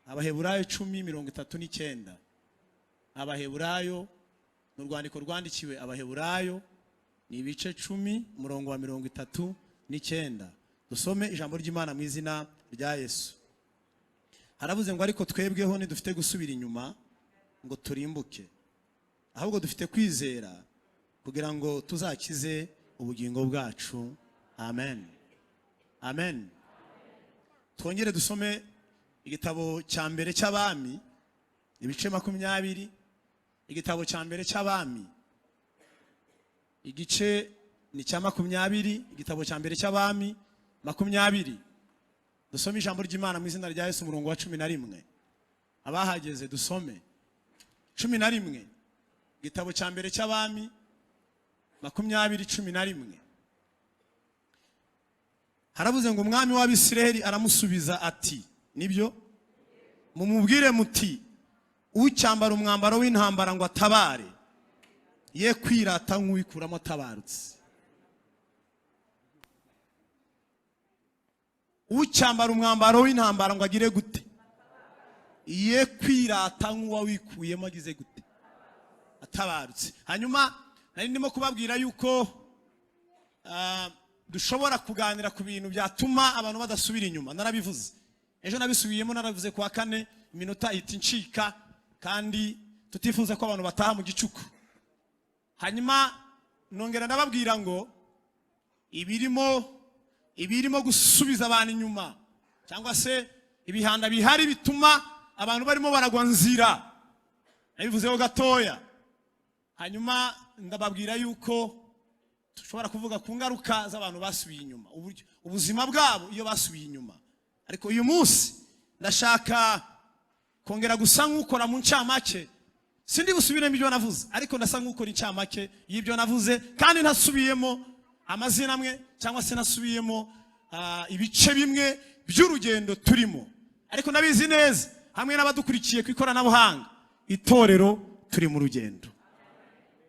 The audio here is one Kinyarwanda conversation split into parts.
Abaheburayo 10:39. Abaheburayo n'urwandiko rwandikiwe Abaheburayo ni ibice 10:39. Dusome ijambo ry'Imana mu izina rya Yesu. Haravuze ngo ariko twebweho ni dufite gusubira inyuma ngo turimbuke, ahubwo dufite kwizera kugira ngo tuzakize ubugingo bwacu. Amen. Amen. Twongere dusome igitabo cya mbere cy'Abami ibice 20. Igitabo cya mbere cy'Abami igice ni cya 20. Igitabo cya mbere cy'Abami 20. Dusome ijambo ry'Imana mu izina rya Yesu umurongo wa 11. Abahageze dusome 11. Igitabo cya mbere cy'Abami 20:11. Haravuze ngo umwami w'Abisirayeli aramusubiza ati nibyo mumubwire muti ucyambara umwambaro w'intambara ngo atabare ye kwirata nk'uwikuramo tabarutse. Ucyambara umwambaro w'intambara ngo agire gute? Ye kwirata nk'uwawikuyemo agize gute? Atabarutse. Hanyuma nari ndimo kubabwira yuko dushobora kuganira ku bintu byatuma abantu badasubira inyuma. Narabivuze ejo, nabisubiyemo, naravuze kwa 4 iminota itincika, kandi tutifuza ko abantu bataha mu gicuku. Hanyuma nongera ndababwira ngo ibirimo gusubiza abantu inyuma, cyangwa se ibihanda bihari bituma abantu barimo baragwa nzira, nabivuzeho gatoya. Hanyuma ndababwira yuko dushobora kuvuga ku ngaruka z'abantu basubiye inyuma, ubuzima bwabo iyo basubiye inyuma. Ariko uyu munsi ndashaka kongera gusa nk'ukora mu ncamake. Sindi busubiremo ibyo navuze, ariko ndasa nk'ukora incamake y'ibyo navuze, kandi ntasubiyemo amazina amwe cyangwa se nasubiyemo ibice bimwe by'urugendo turimo. Ariko nabizi neza hamwe n'abadukurikiye ku ikoranabuhanga, itorero turi mu rugendo,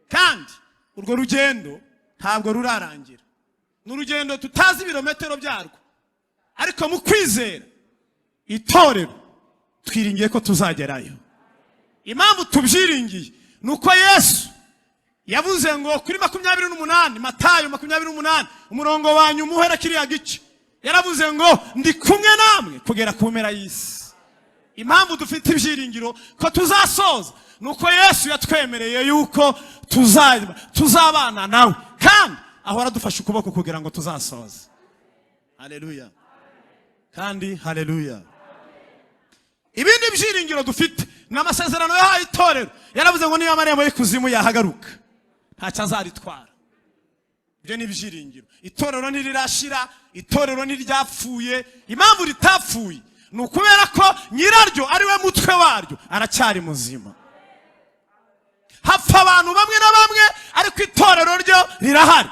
kandi urwo rugendo ntabwo rurarangira. N'urugendo tutazi ibirometero byarwo, ariko mu kwizera itorero twiringiye ko tuzagerayo. Impamvu tubyiringiye nuko Yesu yavuze ngo kuri 28, Matayo 28 umurongo wanyu muhera kiriya gice, yaravuze ngo ndi kumwe namwe kugera ku mpera y'isi. Impamvu dufite ibyiringiro ko tuzasoza nuko Yesu yatwemereye yuko tuzabana nawe, kandi ahora dufashe ukuboko kugira ngo tuzasoze. Haleluya. Kandi haleluya. Ibindi byiringiro dufite n'amasezerano yahaye itorero. Yaravuze ngo niba amarembo y'ikuzimu yahagaruka ntacyo azaritwara. Ibyo ni byiringiro. Itorero ntirirashira, itorero ntiryapfuye. Impamvu ritapfuye ni ukubera ko nyiraryo ari we mutwe waryo aracyari muzima. Hapfa abantu bamwe na bamwe, ariko itorero ryo rirahari,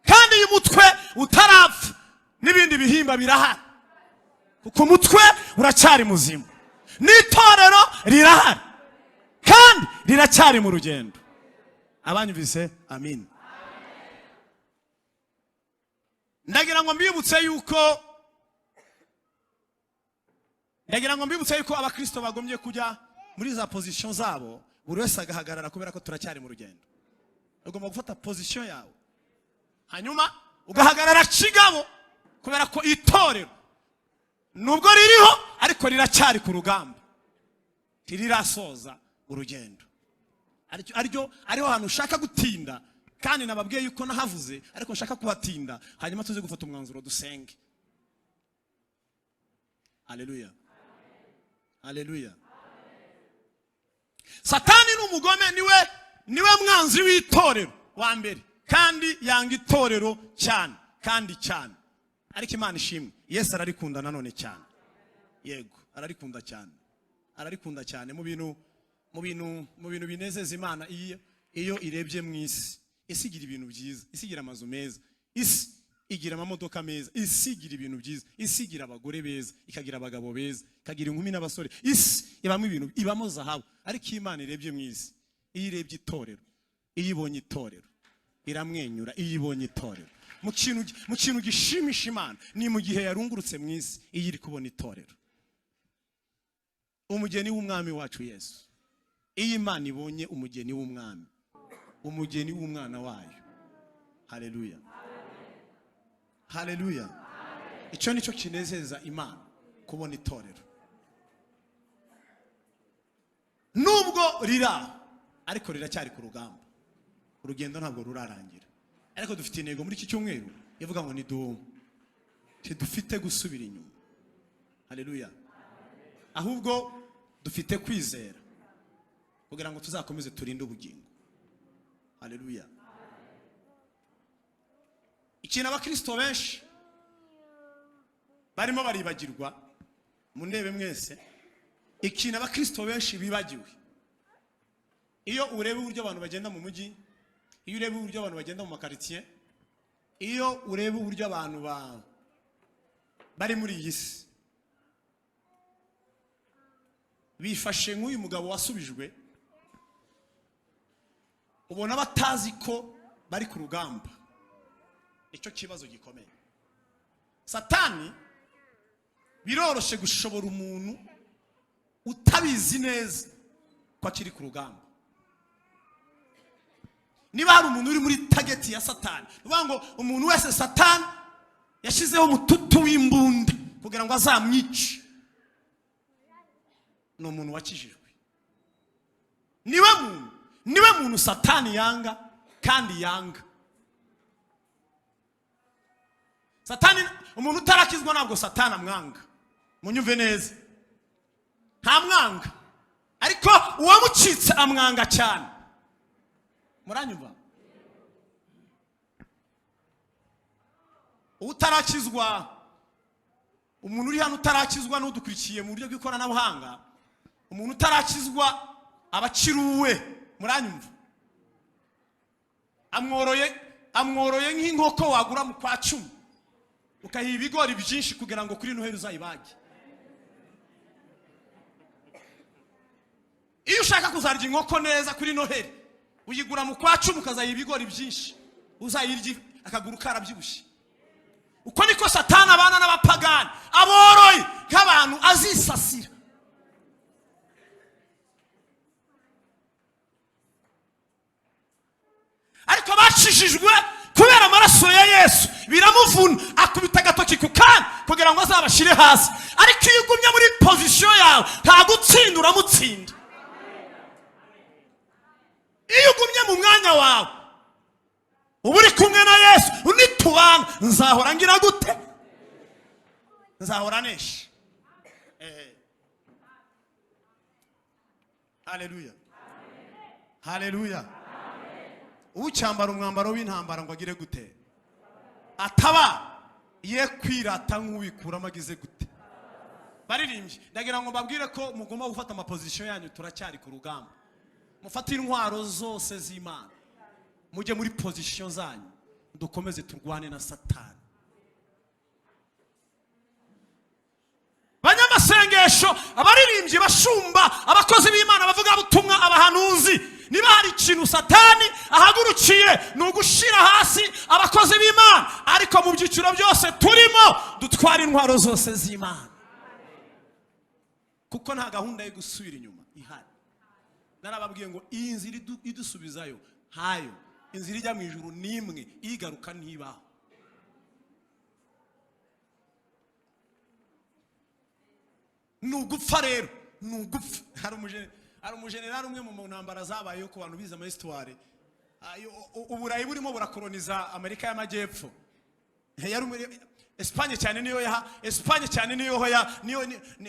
kandi uyu mutwe utarapfa n'ibindi bihimba birahari, kuko umutwe uracyari muzima. N'itorero rirahari kandi riracyari mu rugendo. Abanyumvise? Amin. Ndagira ngo mbibutse yuko abakristo bagombye kujya muri za position zabo, buri wese agahagarara, kubera ko turacyari mu rugendo. Ugomba gufata position yawe, hanyuma ugahagarara kigabo, kubera ko itorero nubwo ririho ariko riracyari ku rugamba, tirirasoza urugendo. Ariho hantu ushaka gutinda, kandi nababwiye yuko nahavuze, ariko nshaka kubatinda, hanyuma tuze gufata umwanzuro dusenge. Haleluya. Haleluya. Satani n'umugome niwe mwanzi w'itorero wa mbere, kandi yanga itorero cyane, kandi cyane. Ariko Imana ishimwe, Yesu ararikunda nanone cyane. Yego, ararikunda cyane. Ararikunda cyane mu bintu binezeza Imana. Iyo irebye mu isi, isi igira ibintu byiza, isi igira amazu meza, isi igira amamodoka meza, isi igira ibintu byiza, isi igira abagore beza, ikagira abagabo beza, ikagira inkumi n'abasore. Isi ibamo ibintu, ibamo zahabu. Ariko Imana irebye mu isi, iyo irebye itorero, iyo ibonye itorero iramwenyura. Iyo ibonye itorero mu kintu gishimisha Imana, ni mu gihe yarungurutse mu isi, iyo iri kubona itorero. umugeni w'umwami wacu Yesu. Iyi Imana ibonye umugeni w'umwami, umugeni w'umwana wayo. Haleluya, haleluya. Icyo nicyo kinezeza Imana, kubona itorero nubwo rira, ariko riracyari ku rugamba. Urugendo ntabwo rurarangira, ariko dufite intego muri iki cyumweru ivuga ngo ntidufite gusubira inyuma. Haleluya. Ahubwo dufite kwizera kugira ngo tuzakomeze turinde ubugingo. Haleluya. Ikintu abakristo benshi barimo baribagirwa, mundebe mwese, ikintu abakristo benshi bibagiwe. Iyo ureba uburyo abantu bagenda mu mujyi, iyo ureba uburyo abantu bagenda mu makaritiye, iyo ureba uburyo abantu bari muri iyi si, bifashe nk'uyu mugabo wasubijwe, ubona batazi ko bari ku rugamba. Icyo kibazo gikomeye. Satani biroroshe gushobora umuntu utabizi neza ko akiri ku rugamba. Niba hari umuntu uri muri target ya Satani, uvuga ngo umuntu wese Satani yashizeho umututu w'imbunda kugira ngo azamwice, no umuntu wakijijwe. Niwe muntu Satani yanga kandi yanga. Satani, umuntu utarakizwa ntabwo Satani amwanga. Munyumve neza, nta mwanga, ariko uwamucitse amwanga cyane. Muranyumva? Utarakizwa, umuntu uri hano utarakizwa n'udukurikiye mu buryo bw'ikoranabuhanga, umuntu utarakizwa abaciruwe. Muranyumva? Amworoye nk'inkoko wagura mu kwa 10, ukahiba ibigori byinshi kugira ngo kuri Noheli uzayibage. Iyo ushaka kuzarya inkoko neza kuri Noheli, uyigura mu kwa 10 ukazayiba ibigori byinshi, uzayirya akaguru karabyibushye. Uko niko Satani abana n'abapagani, aboroye nk'abantu azisasira. Ariko bacishijwe kubera amaraso ya Yesu, biramuvuna, akubita agatoki ku kandi kugira ngo azabashire hasi. Ariko iyo ugumye muri position yawe, nta gutsinda uramutsinda. Iyo ugumye mu mwanya wawe, uba uri kumwe na Yesu, unitubana, nzahora ngira gute? Nzahora nesha. Haleluya, haleluya. Ucyambara umwambaro w'intambara ngo agire gute? Ataba ye kwirata nk'uwikura amagize gute? Baririmbye, ndagira ngo babwire ko mugomba gufata amaposition yanyu, turacyari ku rugamba. Mufate intwaro zose z'Imana, mujye muri position zanyu, dukomeze turwane na Satani. Banyamasengesho, abaririmbyi, bashumba, abakozi b'Imana, bavuga butumwa, abahanuzi, niba hari ikintu Satani ahagurukiye ni ugushira hasi abakozi b'Imana. Ariko mu byiciro byose turimo, dutwara intwaro zose z'Imana, kuko nta gahunda yo gusubira inyuma ihari. Narababwiye ngo iyi nzira idusubizayo hayo, inzira ijya mu ijuru nimwe, igaruka ntibaho. Nugupfa rero, nugupfa. Hari umujenerali umwe mu ntambara zabayeho ku bantu bize ama histoire. Uburayi burimo burakoloniza Amerika y'Amajyepfo. Espagne cyane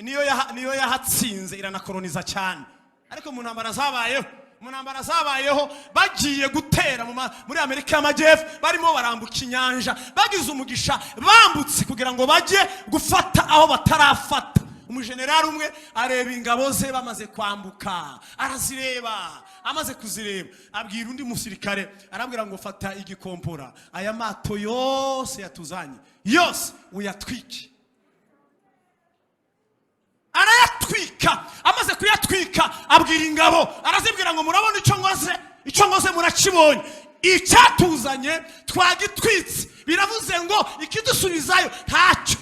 niyo yahatsinze, iranakoloniza cyane. Ariko mu ntambara zabayeho bagiye gutera muri Amerika y'Amajyepfo, barimo barambuka inyanja, bagize umugisha bambutse kugira ngo bajye gufata aho batarafata. Umujenerali umwe areba ingabo ze bamaze kwambuka, arazireba, amaze kuzireba abwira undi musirikare, arabwira ngo fata igikompora, aya mato yose yatuzanye yose uyatwike. Arayatwika, amaze kuyatwika abwira ingabo, arazibwira ngo murabona icyo ngoze murakibonye, icyatuzanye twagitwitse, biravuze ngo ikidusubizayo ntacyo.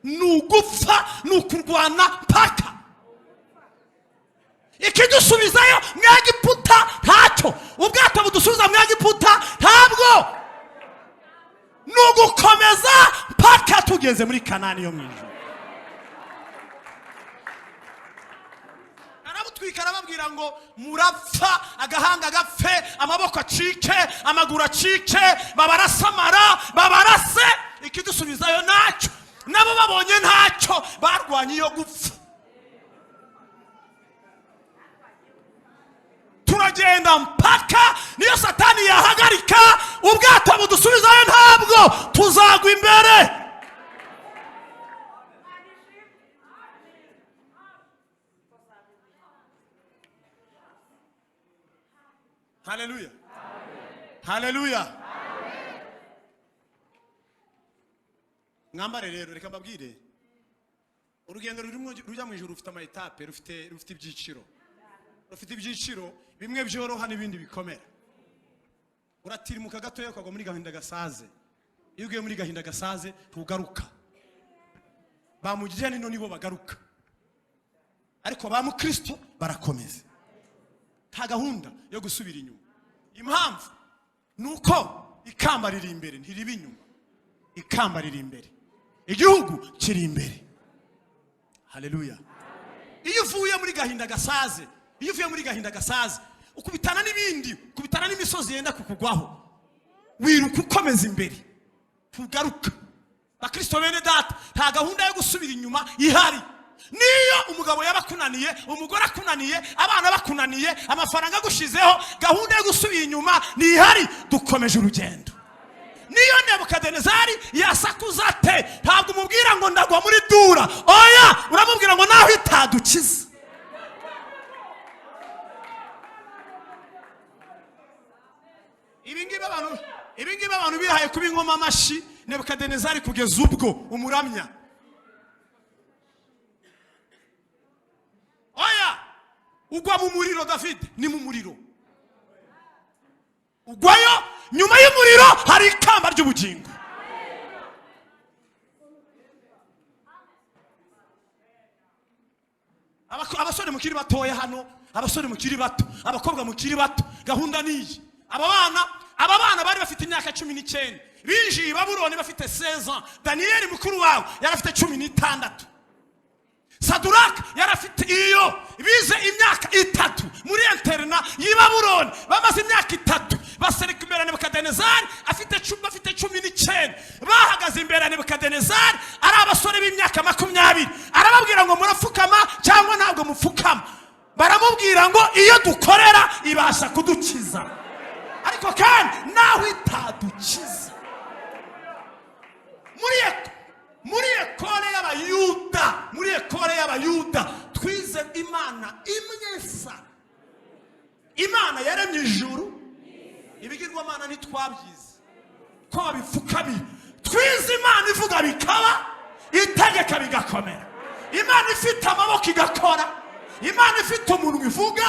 ni ugupfa, ni ukurwana mpaka. Ikidusubizayo mwagiputa ntacyo, ubwato budusubiza mwagiputa ntabwo, ni ugukomeza mpaka tugeze muri Kanani yo mu ijuru. Arabutwika arababwira ngo murapfa, agahanga gapfe, amaboko acike, amaguru acike, babarasamara, babarase. Ikidusubizayo ntacyo, nabo babonye ntacyo barwanye iyo gupfa. Turagenda mpaka niyo Satani yahagarika, ubwato budusubizayo ntabwo tuzagwa imbere. Haleluya, haleluya. Mwambare rero, reka mbabwire, urugendo rujya mu ijuru rufite ama etape, rufite ibyiciro. Rufite ibyiciro, bimwe byoroha n'ibindi bikomera. Uratirimuka gatoya ukagwa muri gahinda gasaze. Iyo ugiye muri gahinda gasaze ntugaruka. Bamugije nino nibo bagaruka, ariko ba mu Kristo barakomeza. Nta gahunda yo gusubira inyuma. Impamvu nuko ikamba riri imbere ntiriba inyuma. Ikamba riri imbere, igihugu kiri imbere. Haleluya. Iyo uvuye muri gahinda gasaze, iyo uvuye muri gahinda gasaze, ukubitana n'ibindi, ukubitana n'imisozi yenda kukugwaho, wiruka ukomeza imbere, tugaruka. Bakristo bene data, nta gahunda yo gusubira inyuma ihari. Niyo umugabo yabakunaniye, umugore akunaniye, abana bakunaniye, amafaranga agushizeho, gahunda yo gusubira inyuma ni ihari. Dukomeje urugendo. Niyo Nebukadinezari yasakuza ate, ntabwo umubwira ngo ndagwa muri dura, oya, uramubwira ngo naho itadukiza. Ibingibi abantu bihaye kuba ingoma amashi Nebukadinezari kugeza ubwo umuramya. Oya, ugwa mu muriro. David ni mu muriro, ugwayo, nyuma y'umuriro hari ikamba ry'ubugingo. Abasore mukiri batoya hano, abasore mukiri bato, abakobwa mukiri bato, gahunda niyi. Aba bana bari bafite imyaka 19, binjiye Babuloni bafite 16 ans. Daniel mukuru wabo yarafite 16. Saduraka yarafite iyo bize imyaka 3 muri interna y'i Babuloni, bamaze imyaka 3 basereka imbere Nebukadinezari afite 19. Bahagaze imbere Nebukadinezari ari abasore b'imyaka 20, arababwira ngo murapfukama cyangwa ntabwo mupfukama. Baramubwira ngo iyo dukorera ibasha kudukiza, ariko kandi naho itadukiza. Muri ekole y'abayuda twize Imana imwesa. Imana yaremye ijuru, ibigirwamana ntitwabyize ko babipfukamira. Twize Imana ivuga bikaba, itegeka bigakomera. Imana ifite amaboko igakora, Imana ifite umunwa ivuga.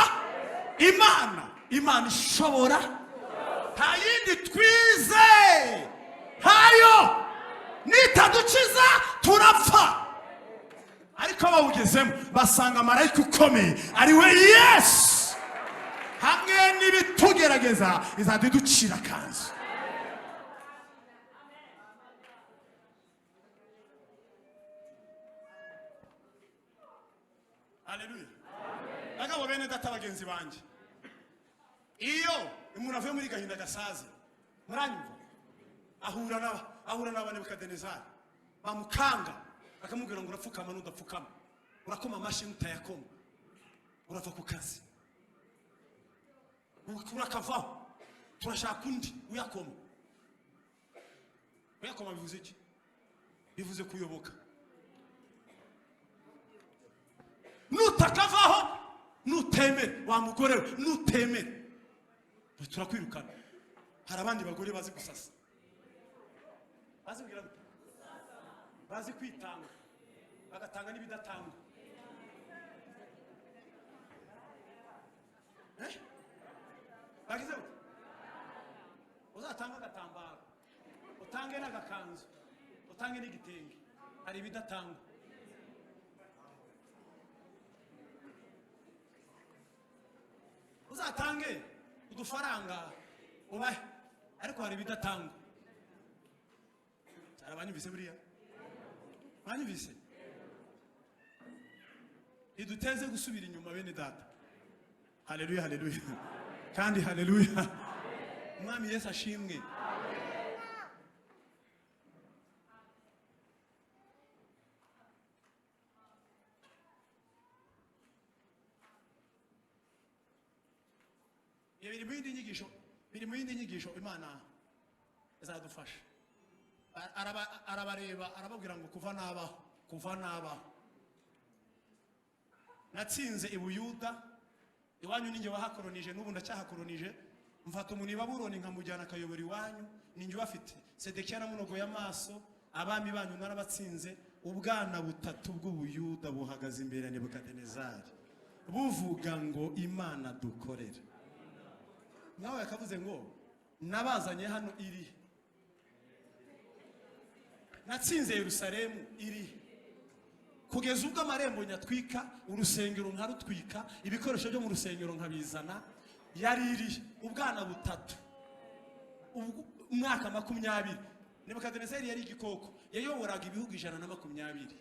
Imana ishobora, nta yindi twize ntayo. Nitadukiza turapfa, ariko bawugezemo basanga marayika ukomeye ari we Yesu, hamwe n'ibitugerageza izaduducira kanzu. Haleluya. Bagabo bene data, bagenzi banje, iyo umuntu avuye muri gahinda gasaze, muranyumva, ahura n'aba Nebukadinezari bamukanga, akamubwira ngo urapfukama n'udapfukama, urakoma amashi n'utayakoma, urava ku kazi, urakavaho, turashaka undi uyakoma. Uyakoma bivuze iki? Bivuze kuyoboka. Nutakavaho, nutemere, wa mugore we, nutemere, turakwirukana. Hari abandi bagore bazi gusasa, bazi kwitanga, bagatanga n'ibidatanga. Bagize uzatanga agatambaro, utange n'agakanzu, utange n'igitenge, hari ibidatangwa. Uzatange udufaranga ubahe, ariko hari ibidatangwa. Arabanyumvise buriya? Banyumvise? Iduteze gusubira inyuma bene data. Haleluya, haleluya. Kandi haleluya. Umwami Yesu ashimwe. biri mu yindi nyigisho Imana izadufasha. Arabareba arababwira ngo kuva nabaho natsinze i Buyuda, iwanyu ninjye wahakoronije, n'ubu ndacyahakoronije. Mfata umuntu i Babuloni nkamujyana akayobora iwanyu, ninjye ubafite. Sedekiya namunogoye amaso, abami banyu narabatsinze. Ubwana butatu bw'Ubuyuda buhagaze imbere ya Nebukadinezari buvuga ngo Imana dukorera. Nawe yakavuze ngo nabazanye hano iri, natsinze Yerusalemu iri, kugeza ubwo amarembo nyatwika, urusengero nkarutwika, ibikoresho byo mu rusengero nkabizana. Yari iri ubwana butatu, umwaka 20. Nebukadinezari yari igikoko, yayoboraga ibihugu 120.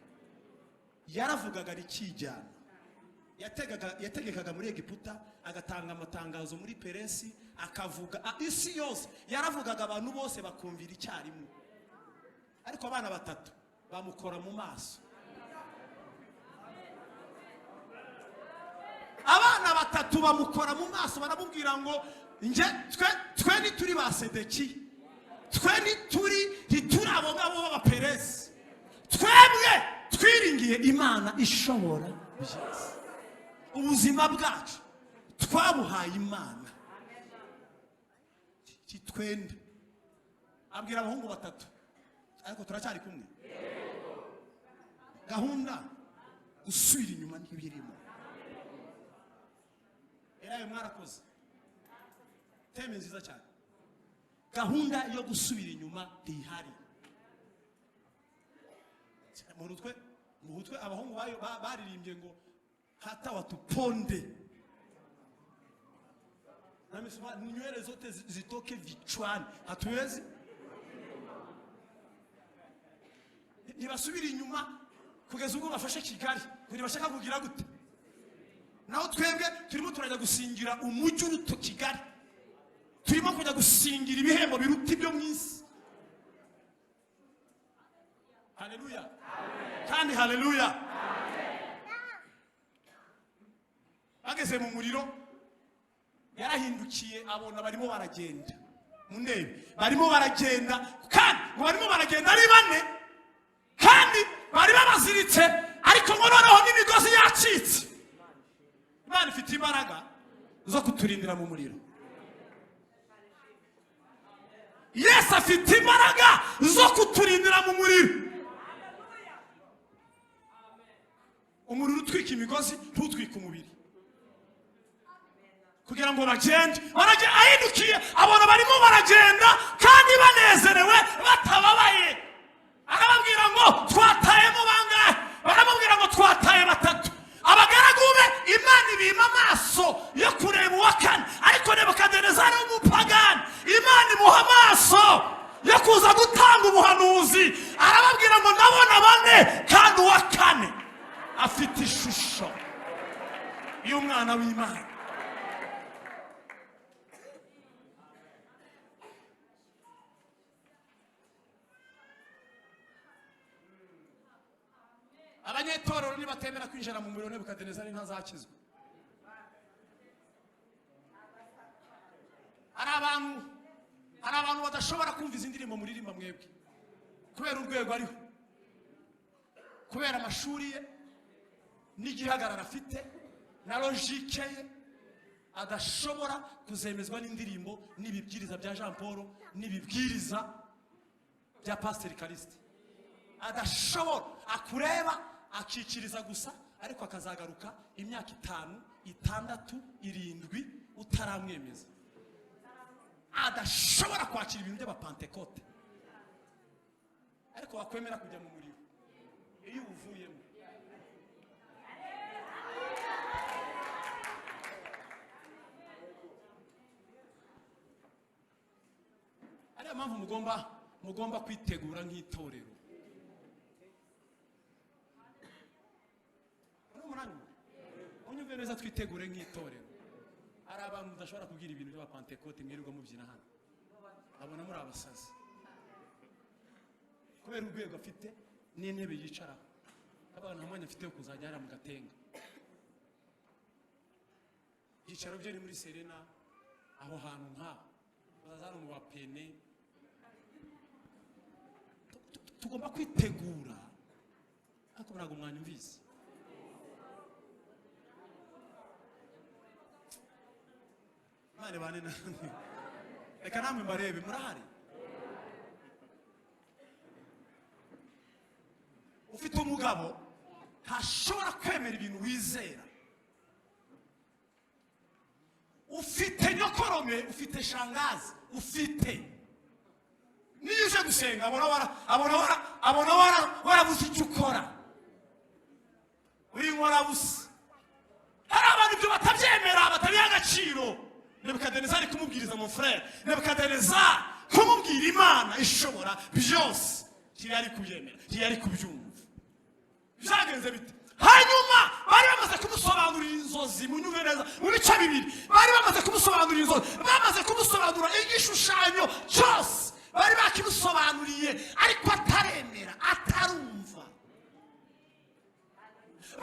Yaravugaga rikijyana, yategekaga muri Egiputa, agatanga amatangazo muri Peresi, akavuga isi yose. Yaravugaga abantu bose bakumvira icyarimwe. Ariko abana batatu bamukora mu maso. Abana batatu bamukora mu maso, baramubwira ngo twe nituri ba Sedekiya, twe nituri abo ngabo b'Abaperesi, twebwe twiringiye Imana ishobora byose. Ubuzima bwacu twabuhaye Imana. Twende abwira abahungu batatu, ariko turacyari kumwe. Gahunda gusubira inyuma ntibirimo. Erayo mwarakoze teme nziza cyane. Gahunda yo gusubira inyuma ntihari. Mu hutwe abahungu bayo baririmbye ngo hata watuponde na misuma nywele zote zitoke vichwani, hatuwezi. Nibasubira inyuma kugeza ubwo bafashe Kigali, kuri bashaka kugira gute. Naho twebwe turimo turajya gusingira umujyi uruto Kigali, turimo kujya gusingira ibihembo biruta ibyo mu isi. Haleluya, kandi haleluya. Bageze mu muriro, yarahindukiye abona barimo baragenda. Mundebe barimo baragenda, kandi barimo baragenda ari bane, kandi bari babaziritse, ariko ngo noneho n'imigozi yacitse. Imana ifite imbaraga zo kuturindira mu muriro. Yesu afite imbaraga zo kuturindira mu muriro. Umuriro utwika imigozi, ntutwika umubiri. Kugira ngo bagende ahindukiye abona barimo baragenda kandi banezerewe batababaye. Akababwira ngo twatayemo bangahe? Baramubwira ngo twataye batatu. Abagaragu be Imana ibima amaso yo kureba uwa kane, ariko Nebukadinezari w'umupagani Imana imuha amaso yo kuza gutanga ubuhanuzi. Arababwira ngo ndabona bane, kandi uwa kane afite ishusho y'umwana w'Imana. Abanyetorero nibatemera kwinjira mu muriro, Nebukadinezari ntazakizwa. Hari abantu badashobora kumva izi ndirimbo muririmba mwebwe, kubera urwego ariho, kubera amashuri ye n'igihagarara afite na logike ye, adashobora kuzemezwa n'indirimbo n'ibibwiriza bya Jean Paul n'ibibwiriza bya Pastor Callixte. Adashobora, akureba akikiriza gusa, ariko akazagaruka imyaka 5, 6, 7 utaramwemeza. Adashobora kwakira ibintu by'abapantekote, ariko wakwemera kujya mu muriro. iyo uvuyemo. Ariyo mpamvu mugomba kwitegura nk'itorero. Unyumve neza, twitegure nk'itorero. Hari abantu mudashobora kubwira ibintu by'abapantekote mwirirwa mubyina hano, abona muri abasazi kubera urwego afite n'intebe yicaraho. Abantu nta mwanya afite wo kuzajya hariya mu Gatenga. Ibyicaro bye ni muri Serena, aho hantu nk'aho bazazana mu bapene. Tugomba kwitegura, ariko ntabwo mwanyumvise. Mane bane namwe, reka namwe mbarebe, murahari? Ufite umugabo ntashobora kwemera ibintu wizera. Ufite nyokorome, ufite shangazi, ufite niyo uje gusenga abona warabuze icyo ukora, uri nkorabusa. Hari abantu ibyo batabyemera, batabiha agaciro. Nebukadinezari ari kumubwiriza mon frère, Nebukadinezari kumubwira Imana ishobora byose, ntiyari kubyemera, ntiyari kubyumva. Byagenze bite? Hanyuma bari bamaze kumusobanurira inzozi, munyumve neza, mu bice bibiri bari bamaze kumusobanurira inzozi, bamaze kumusobanurira igishushanyo cyose, bari bakimusobanuriye ariko ataremera, atarumva.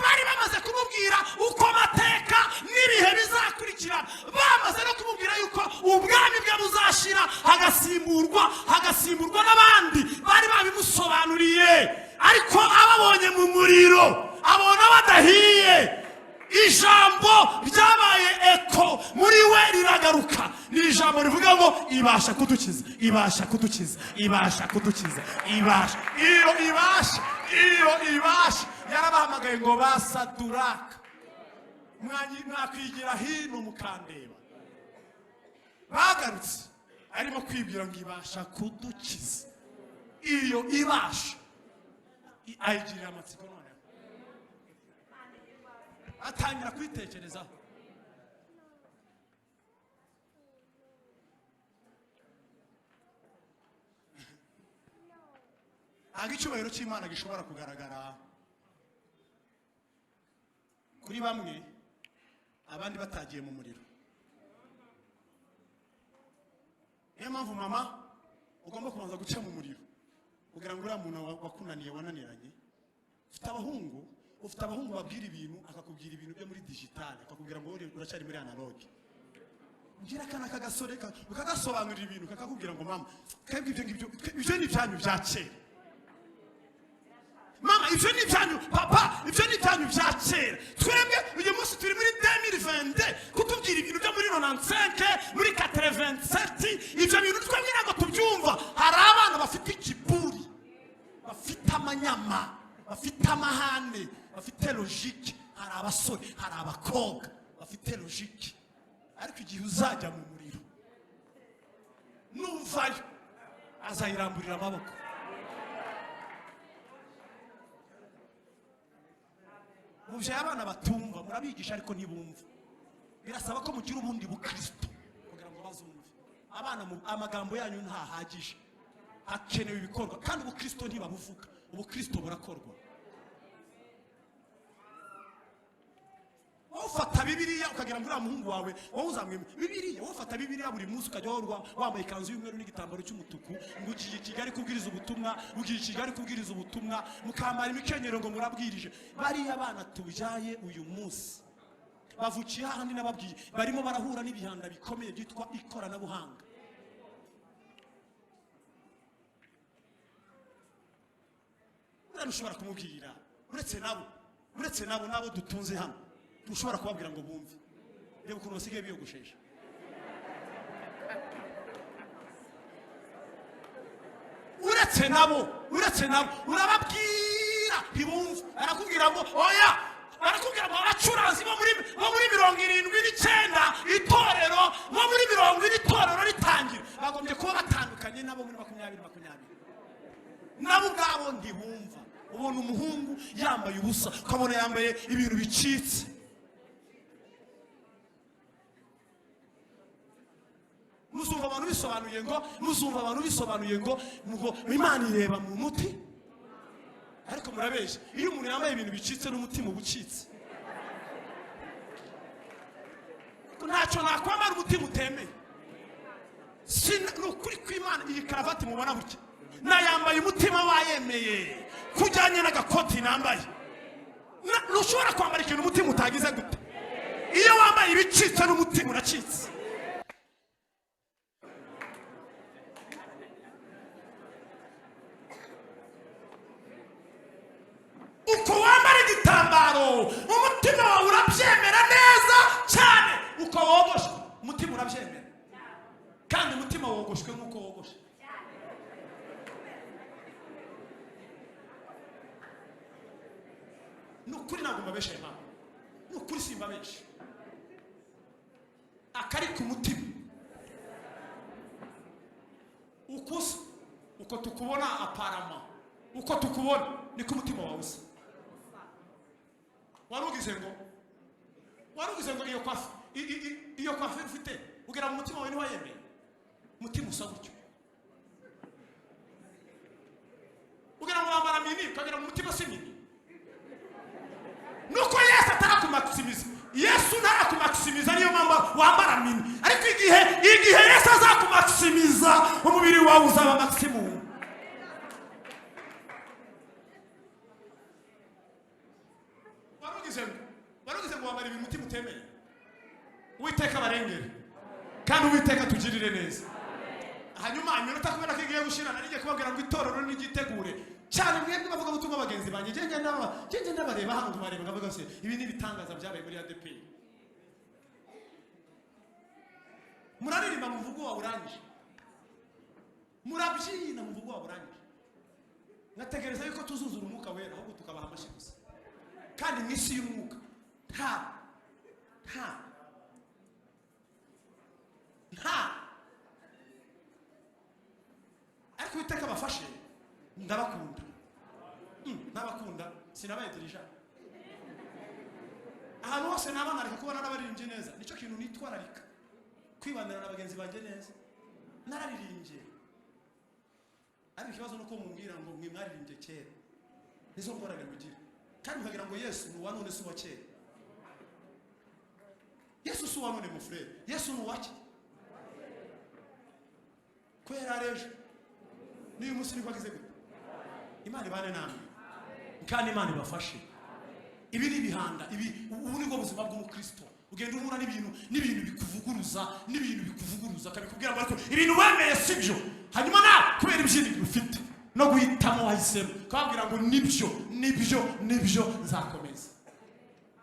Bari bamaze kumubwira uko amateka n'ibihe bizakurikirana, bamaze no kumubwira yuko ubwami bwe buzashira hagasimburwa n'abandi. Bari babimusobanuriye, ariko ababonye mu muriro abona badahiye. Ijambo ryabaye eko muri we riragaruka. Ni ijambo rivuga ngo ibasha kudukiza, ibasha kudukiza, ibasha kudukiza, ibasha. Iyo ibasha yarabahamagaye ngo basaduraka, mwakwigira hino mukandeba. Bagarutse arimo kwibwira ngo ibasha kudukiza. Iyo ibasha ayigirira amatsiko none, atangira kwitekerezaho. Ntabwo icyubahiro cy'Imana gishobora kugaragara kuri bamwe, abandi batagiye mu muriro. Niyo mpamvu mama ugomba kubanza guca mu muriro kugira ngo uriya muntu wakunaniye, wananiranye. Ufite abahungu babwira ibintu, akakubwira ibintu byo muri digital, akakubwira ngo uracyari muri analogue. Ngira kana kagasore ukagasobanurira ibintu, kakakubwira ngo mama twebwe ibyo ni ibyanyu bya kera. Mama ibyo ni ibyanyu, papa ibyo ni ibyanyu bya kera. Twebwe uyu munsi turi muri 2022, kutubwira ibintu byo muri 95, muri 87, ibyo bintu twebwe ntabwo tubyumva. Hari abana bafite ikiburi, bafite amanyama, bafite amahane, bafite logique. Hari abasore, hari abakobwa bafite logique, ariko igihe uzajya mu muriro nuvayo azayiramburira amaboko. Mubyaye abana batumva, murabigisha ariko ntibumva. Birasaba ko mugira ubundi bukristo kugira ngo bazumve. Abana amagambo yanyu ntahagije, hakenewe ibikorwa, kandi ubukristo ntibabuvuga, ubukristo burakorwa. Ufata Bibiliya ukagira ngo uriya muhungu wawe wowe uzamwemera Bibiliya. Ufata Bibiliya buri munsi ukajya wambaye ikanzu y'umweru n'igitambaro cy'umutuku, ngo ugiye Kigali kubwiriza ubutumwa, ugiye Kigali kubwiriza ubutumwa, mukambara imikenyero ngo murabwirije. Bariya abana tubyaye uyu munsi bavukiye hahandi nababwiye, barimo barahura n'ibihanda bikomeye byitwa ikoranabuhanga. Ushobora kumubwira, uretse nabo dutunze hano, ushobora kubabwira ngo bumve. Reba ukuntu basigaye biyogoshesha. Uretse nabo urababwira ntibumve. Arakubwira ngo oya, arakubwira ngo abacuranzi bo muri 79 itorero, bo muri 70 itorero ritangira, bagombye kuba batandukanye nabo muri 2020. Nabo ubwabo ntibumva. ubona umuhungu yambaye ubusa, ukabona yambaye ibintu bicitse. Muzumva abantu bisobanuye ngo Imana ireba mu muti. Ariko murabesha, iyo umuntu yambaye ibintu bicitse n'umutima ubucitse. Ntacyo nakwambara umutima utemeye. Nukuri kw'Imana iyi karavati mubona buke nayambaye umutima wayemeye kujyanye n'agakoti nambaye. Ntushobora kwambara ikintu umutima utagize gute. Iyo wambaye ibicitse n'umutima uracitse. Uko wambara igitambaro umutima wawe urabyemera neza cyane. Uko wogoshe umutima urabyemera, kandi umutima wogoshwe nk'uko wogoshe. Nukuri ntabwo mbabesha Imana, nukuri simbabesha. Akari ku mutima ukusa, uko tukubona aparama, uko tukubona niko umutima wawe usa. Warugize ngo iyo kwafi ufite ugera mu mutima wawe ntiwayemeye. Umutima usa gutyo. Ugera mu wambara mini ukagera mu mutima si mini. Nuko Yesu atarakumaximiza. Yesu ntarakumaximiza, niyo mpamvu wambara mini. Ariko igihe Yesu azakumaximiza, umubiri wawe uzaba maximum. Warugize ngo wambara ibintu umutima utemeye. Uwiteka barengere kandi Uwiteka tugirire neza. Hanyuma iminota kubera ko igiye gushira, narigiye kubabwira ngo itorero nigitegure cyane. Mwebwe bavuga ubutumwa bagenzi banjye, ngenje ndabareba hano tubareba ngavuga se ibi ni bitangaza byabaye muri ADP. Muraririmba mu mvugo wa urangije, murabyina mu mvugo wa urangije. Nategereza yuko tuzuzura umwuka wera ahubwo tukabaha amashi gusa. Kandi mwisi y'umwuka nta ariko Uwiteka bafashe ndabakunda. Nabakunda sinabaye dirija. Ahantu hose nabanarika kubona n'abaririmbye neza, nicyo kintu nitwararika, kwibandana na bagenzi banjye neza. Nararirimbye, ariko ikibazo nuko mumbwira ngo mwe mwaririmbye kera, nizo mbaraga mugira. Kandi mukagira ngo Yesu ni uwa none si uwa kera. Yesu si uwa none mu frere, Yesu ni uwaki kwera rejo niyo munsi niko agize gute. Imana ibane namwe kandi Imana ibafashe. Ibi ni bihanda, ubu ni bwo buzima bw'umukristo. Ugenda uhura n'ibintu bikuvuguruza kabikubwira ngo ariko ibintu wemeye sibyo. Hanyuma na kubera ibyindi ufite no guhitamo wahisemo kababwira ngo nibyo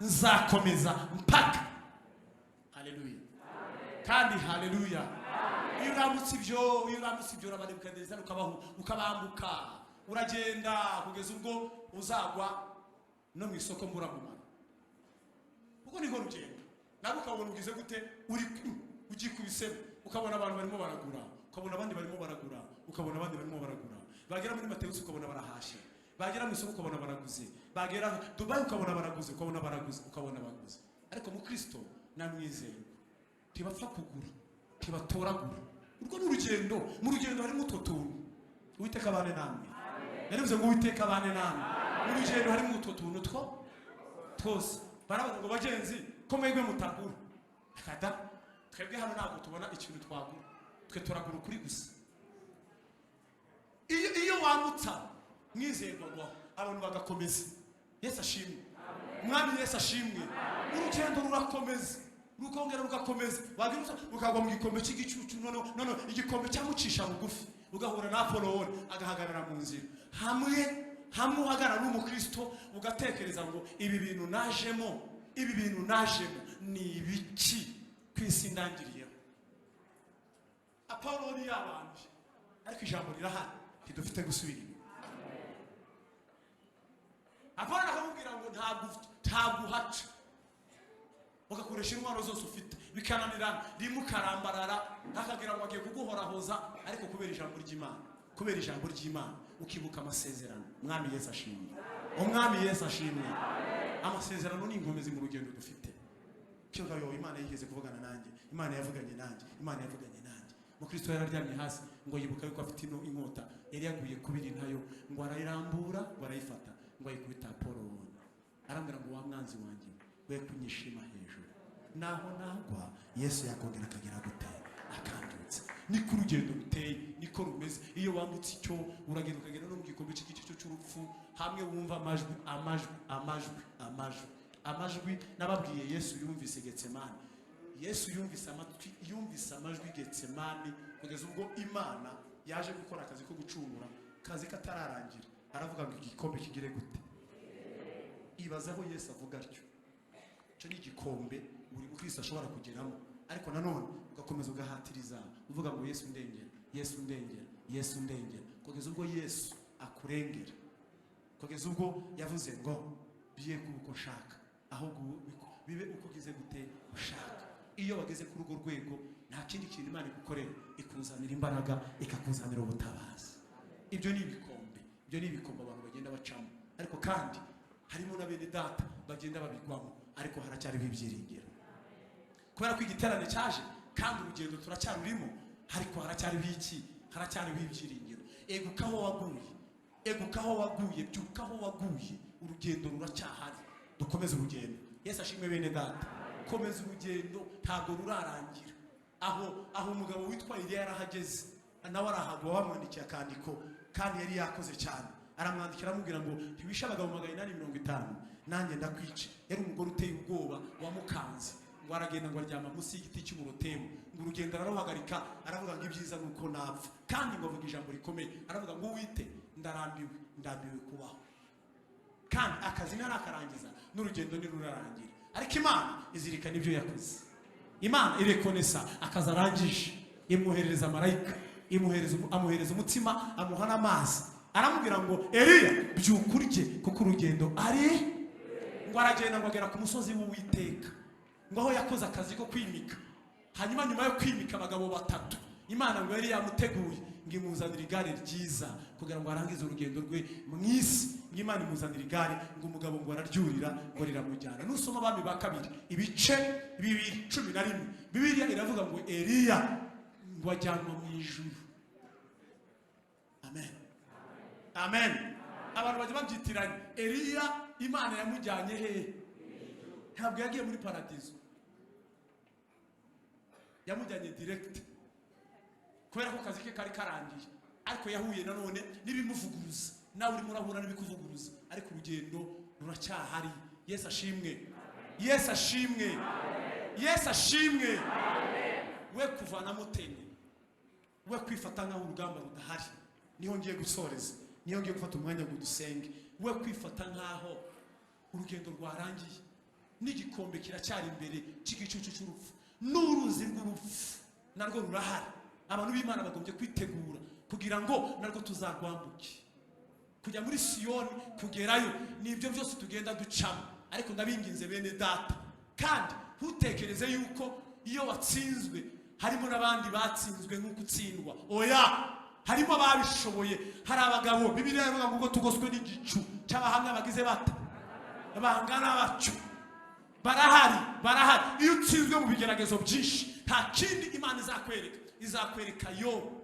nzakomeza mpaka. Haleluya kandi haleluya. Iyo uramutse ibyo urabanebukadeza ukabambuka, uragenda kugeza ubwo uzagwa no mu isoko mburagumana. Uko niko rugenda. Nabo ukabona ugize gute, ugikubisemo ukabona abantu barimo baragura, ukabona abandi barimo baragura, ukabona abandi barimo baragura. Bagera muri Matewusi ukabona barahashye, bagera mu isoko ukabona baraguze, bagera Dubai ukabona baraguze, ukabona baraguze, ukabona baguze. Ariko mu Kristo namwizeye tibapfa kugura, tibatoragura. Urwo n'urugendo, mu rugendo harimo utwo tuntu. Uwiteka abane namwe. Narivuze ngo Uwiteka abane namwe. Mu rugendo harimo utwo tuntu twose. Baravuga ngo bagenzi ko mwebwe mutagura. Akada twebwe hano ntabwo tubona ikintu twagura, twe turagura ukuri gusa. Iyo wamutsa mwizerwa ngo abantu bagakomeza. Yesu ashimwe. Umwami Yesu ashimwe. Urugendo rurakomeza, rukongera rugakomeza. Wagira ukagwa mu gikombe cy'igicucu, none igikombe cyamucisha bugufi, ugahura na Apollo agahagarara mu nzira. Hamwe uhagarara n'umukristo ugatekereza ngo ibi bintu najemo ni ibiki kwisi ndangiriyeho. Apollo ni yabanje, ariko ijambo rirahari kidufite gusubira. Apollo akamubwira ngo ntabwo uhaca, ugakoresha intwaro zose ufite bikananirana, rimwe ukarambarara, akagira ngo agiye kuguhorahoza, ariko kubera ijambo ry'Imana ukibuka amasezerano. Mwami Yesu ashimwe. umwami Yesu ashimwe. Amasezerano ni inkomezi mu rugendo dufite. Cyangwa yo Imana yigeze kuvugana nanjye, Imana yavuganye nanjye, Imana yavuganye nanjye. Mukristo yararyamye hasi ngo yibuka yuko afite inkota yari yaguye kubiri ntayo, ngo arayirambura, ngo arayifata, ngo ayikubita Apolo. Arambwira ngo wa mwanzi wanjye we kunyishima hejuru, naho nagwa Yesu yakongera akagera gute akandutse. Niko urugendo ruteye, niko rumeze. Iyo wambutse icyo uragenda ukagera no mu gikombe cy'icyo cy'urupfu, hamwe wumva amajwi nababwiye Yesu yumvise Getsemani. Yesu yumvise amatwi, yumvise amajwi Getsemani, kugeza ubwo Imana yaje gukora akazi ko gucungura, kazi katararangira. Aravuga ngo igikombe kigire gute. Ibazaho Yesu avuga atyo. Cyo ni igikombe buri mukristo ashobora kugeramo, ariko nanone ugakomeza ugahatiriza uvuga ngo Yesu ndengera, Yesu ndengera, Yesu ndengera, kugeza ubwo Yesu akurengera, kugeza ubwo yavuze ngo biye kuko shaka, ahubwo bibe uko gize gute ushaka. Iyo bageze kuri urwo rwego, nta kindi kintu Imana igukorera, ikuzanira imbaraga, ikakuzanira ubutabazi. Ibyo ni ibikombe, ibyo ni ibikombe abantu bagenda bacamo, ariko kandi harimo na bene data bagenda babigwamo, ariko haracyariho ibyiringiro. Kubera ko igiterane cyaje kandi urugendo turacyarurimo, ariko haracyariho iki? Haracyariho ibyiringiro. Egukaho waguye, egukaho waguye, byukaho waguye, urugendo ruracyahari. Dukomeze urugendo. Yesu ashimwe bene data. Komeza urugendo, ntabwo rurarangira. Aho umugabo witwa Eliya yarahageze, nawe arahagwa, bamwandikiye akandiko kandi yari yakoze cyane. Aramwandikira amubwira ngo ntiwishe abagabo 850, nanjye ndakwica. Yari umugore uteye ubwoba wamukanze, ngo aragenda ngo aryama munsi y'igiti cy'umurotemu, ngo urugendo araruhagarika, aravuga ngo ibyiza nuko napfa. Kandi ngo avuga ijambo rikomeye, aravuga ngo Uwite ndambiwe kubaho. Kandi akazi narakarangiza, n'urugendo ntirurarangira. Ariko Imana izirikana ibyo yakoze. Imana irekonesa akazi arangije, imwoherereza marayika, amuhereza umutima, amuha n'amazi. Aramubwira ngo Eliya byukurye kuko urugendo ari, ngo aragenda ngo agera ku musozi w'Uwiteka, ngo aho yakoze akazi ko kwimika. Hanyuma nyuma yo kwimika abagabo 3, Imana ngo yari yamuteguye ngo imuzanire igare ryiza kugira ngo arangize urugendo rwe mwisi. Ngo Imana imuzanire igare, ngo umugabo ngo araryurira, ngo riramujyana. Nusoma Abami ba 2 ibice 2:11, Bibiliya iravuga ngo Eliya ngo ajyanwa mu ijuru. Amen. Amen. Abantu bajya babyitiranye. Eliya Imana yamujyanye he? Ntabwo yagiye muri paradizo, yamujyanye direct, kubera ko kazi ke kari karangiye. Ariko yahuye nanone n'ibimuvuguruza, nawe uri murahura n'ibikuvuguruza, ariko urugendo ruracyahari. Yesu ashimwe, Yesu ashimwe, Yesu ashimwe. We kuvana mutene, we kwifata nkaho urugamba rudahari. Niho ngiye gusoreza, niyo ngiye gufata umwanya ngo dusenge. We kwifata nkaho urugendo rwarangiye, n'igikombe kiracyari imbere cy'igicucu cy'urupfu, n'uruzi rw'urupfu narwo rurahari. Abantu b'Imana bagombye kwitegura kugira ngo narwo tuzarwambuke, kujya muri Siyoni, kugerayo. Nibyo byose tugenda ducamo, ariko ndabinginze bene data, kandi ntutekereze yuko iyo watsinzwe harimo n'abandi batsinzwe nk'uko utsindwa. Oya, harimo ababishoboye. Hari abagabo Bibiliya ivuga ngo tugoswe n'igicu cy'abahamya bagize bata bangana bacu. Barahari. Iyo utsinzwe mu bigeragezo byinshi, nta kindi Imana izakwereka Yobu.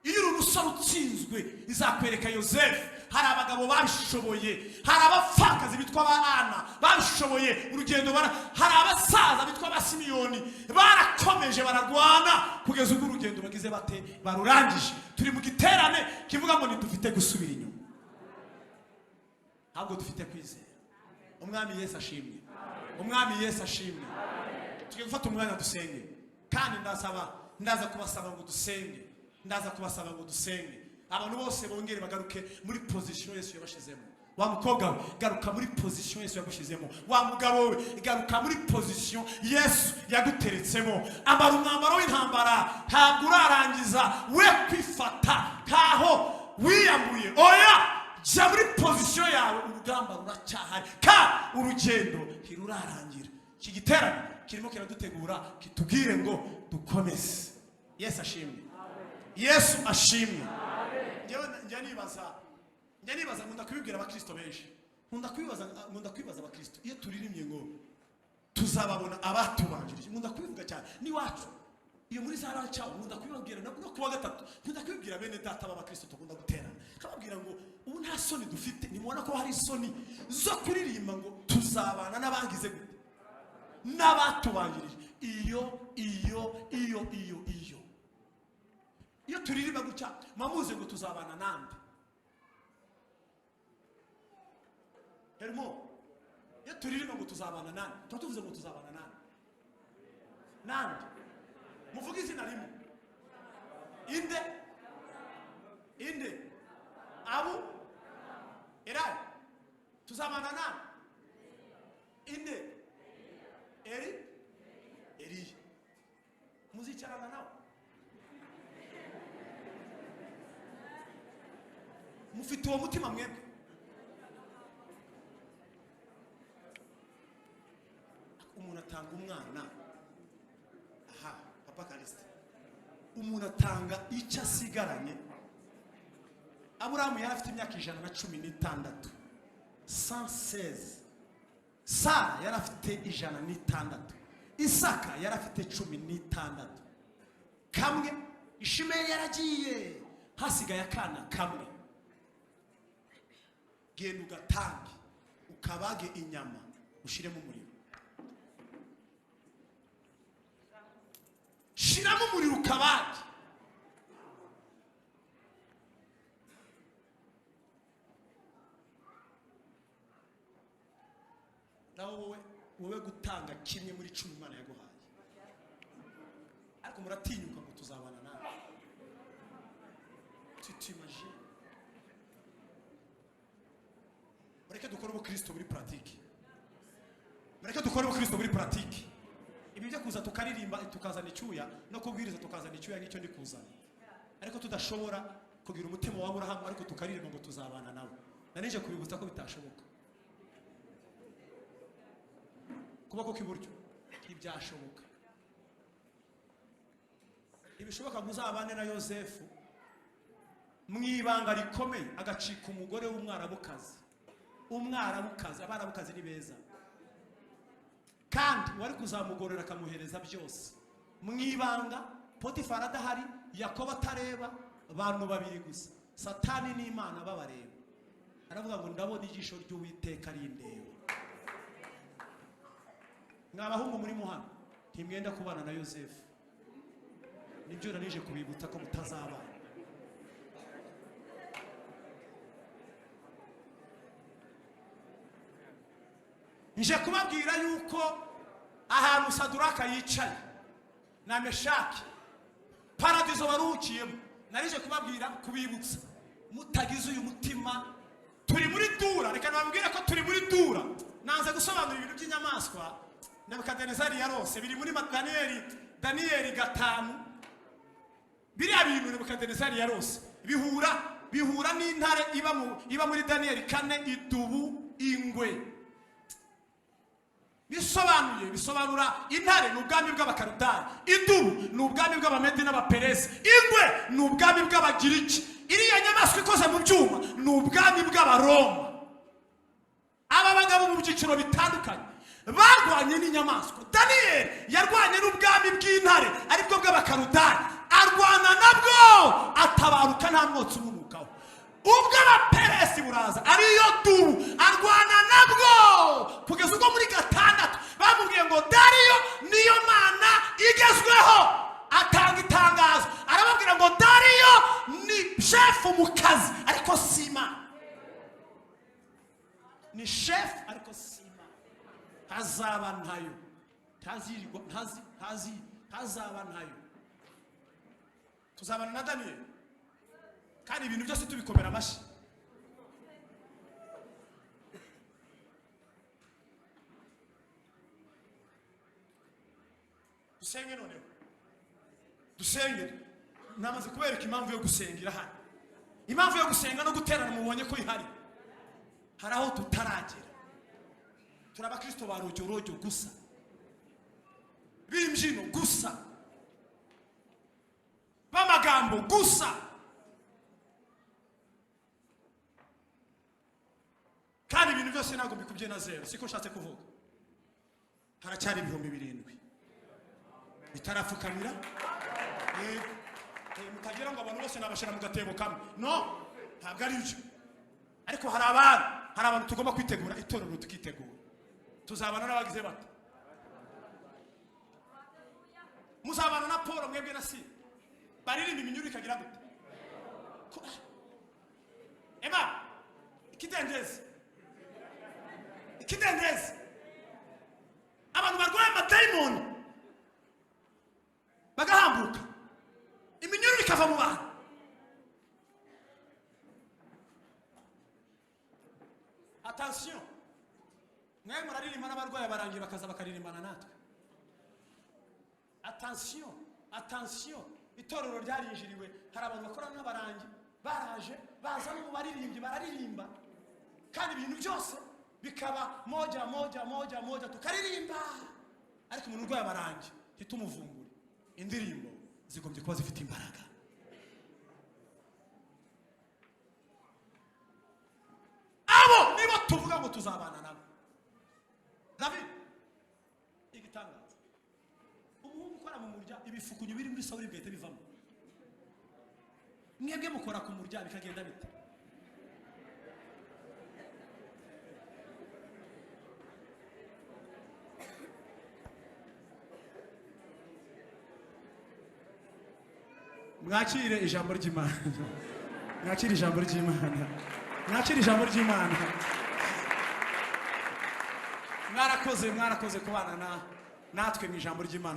Iyo uri umusore utsinzwe, izakwereka Yosefu. Hari abagabo babishoboye, hari abapfakazi bitwa ba Ana babishoboye urugendo. Hari abasaza bitwa ba Simiyoni barakomeje baragwana kugeza ubwo urugendo bagize bate barurangije. Turi mu giterane kivuga ngo ntidufite gusubira inyuma, ahubwo dufite kwizera. Umwami Yesu ashimwe, umwami Yesu ashimwe. Tugiye gufata umwanya dusenge, kandi ndaza kubasaba ngo dusenge. Abantu bose bongere bagaruke muri position Yesu yabashizemo. Wa mukobwa we, garuka muri position Yesu yagushizemo. Wa mugabo we, garuka muri position Yesu yaguteretsemo. Ambara umwambaro w'intambara, ntabwo urarangiza. We kwifata nkaho wiyambuye. Oya, jya muri position yawe, urugamba ruracyahari, ka urugendo ntirurarangira. Iki giterane kirimo kiradutegura kitubwire ngo dukomeze. Yesu ashimwe, Yesu ashimwe. Njya nibaza Nyanibaza nkunda kubibwira abakristo benshi. Nkunda kwibaza abakristo iyo turirimye ngo tuzababona abatubanjirije. Nkunda kubivuga cyane ni wacu. Iyo muri za rancha nkunda kubibabwira no kuwa gatatu. Nkunda kubibwira bene data b'abakristo tukunda guterana. Kababwira ngo ubu nta soni dufite. Nimubona ko hari soni zo kuririmba ngo tuzabana n'abangize gute. N'abatubanjirije. Iyo turirimba gutya mamuze ngo tuzabana nande. Hermo, iyo turirimba ngo tuzabana nande. Tuvuze ngo tuzabana nande. Nande. Muvuga izina rimwe. Inde. Abu. Erai. Tuzabana nande. Inde. Eri. Muzicarana nawe. Mufite uwo mutima mwebwe. Umuntu atanga umwana. Aha, Papa Kaliste. Umuntu atanga icyo asigaranye. Aburahamu yari afite imyaka 116. 116. Sara yari afite 106. Isaka yari afite 16. Kamwe Ishimeli yaragiye hasigaye akana kamwe. Genda ugatange ukabage inyama ushiremo umuriro. Shiramo umuriro ukabage. Naho wowe gutanga kimwe muri 10 Imana yaguhaye. Ariko muratinyuka ngo tuzabana nawe. Tutimagine. Mureke dukore ubukristo muri pratique. Ibi byo kuza tukaririmba tukazana icyuya no kubwiriza tukazana icyuya n'icyo ndi kuzana. Ariko tudashobora kugira umutima wa Aburahamu ariko tukaririmba ngo tuzabana nawe. Nanije kubibutsa ko bitashoboka. Kubako k'iburyo ntibyashoboka. Ibishoboka muzabane na Yosefu mwibanga rikomeye agacika umugore w'umwarabukazi. Abarabukazi ni beza. Kandi wari kuzamugorera akamuhereza byose. Mwibanga Potifara adahari, Yakobo atareba, abantu babiri gusa. Satani n'Imana babareba. Aravuga ngo ndabona ijisho ry'Uwiteka rindeba. Mwabahungu muri muhano ntimwenda kubana na Yosefu. Nibyo narije kubibutsa ko mutazabana. Nje kubabwira yuko ahantu Saduraka yicaye na Meshaki paradizo baruhukiyemo. Narije kubabwira kubibutsa mutagize uyu mutima. Turi muri dura. Reka nababwire ko turi muri dura. Nanze gusobanura ibintu by'inyamaswa Nebukadinezari yarose biri muri Daniyeli 5. Biriya bintu Nebukadinezari yarose bihura n'intare iba muri Daniyeli 4 idubu ingwe. Bisobanura intare n'ubwami bw'Abakarudari, idubu n'ubwami bw'Abamedi n'Abaperesi, ingwe n'ubwami bw'Abagiriki, iriya nyamaswa ikoze mu byuma n'ubwami bw'Abaroma. Aba bagabo mu byiciro bitandukanye barwanye n'inyamaswa. Daniyeli yarwanye n'ubwami bw'intare aribwo bw'Abakarudari, arwana nabwo atabaruka nta mwotsi umunukaho. Ubwo Abaperesi buraza ariyo dubu arwana nabwo kugeza ubwo muri 6 bamubwiye ngo Dariyo niyo mana igezweho. Atanga itangazo arababwira ngo Dariyo ni chef mu kazi ariko sima. Ni chef ariko sima. Hazaba ntayo. Hazaba ntayo. Tuzabana na Daniyeli. Kandi ibintu byose tubikomera amashi. Dusenge noneho. Dusenge. Namaze kubereka impamvu yo gusengera hano. Impamvu yo gusenga no guterana mubonye ko ihari. Haraho tutaragera. Turabakristo barojorojo gusa. Bimjino gusa. Bamagambo gusa. bose ntabwo mbikubye na zero, siko nshatse kuvuga. Haracyari ibihumbi 7 bitarapfukamira. Yego, mutagira ngo abantu bose nabashira mu gatebo kamwe. No, ntabwo ari byo. Ariko hari abantu tugomba kwitegura, itorero tukitegura. Tuzabana n'abagize bata. Muzabana na Paul mwebwe na si. Baririmba iminyuru ikagira gute? Ema, ikidendezi. Abantu barwaye amadayimoni bagahambuka, iminyuru ikava mu bantu. Attention, mwe muraririmba n'abarwaye barangiye bakaza bakaririmbana natwe. Attention, itorero ryarinjiriwe, hari abantu bakora n'abarangi baraje baza no baririmbyi bararirimba, kandi ibintu byose bikaba moja tukaririmba. Ariko umuntu urwaye abarangi hitumuvumbure. Indirimbo zigombye kuba zifite imbaraga. Abo nibo tuvuga ngo tuzabana nabo. David igitangaza, umuhungu ukora mu murya, ibifukunyu biri muri Sawuli bwete bivamo. Mwebwe mukora ku murya bikagenda bite? Mwakire ijambo ry'Imana. Mwakire ijambo ry'Imana. Mwakire ijambo ry'Imana. Mwarakoze kubana natwe mu ijambo ry'Imana.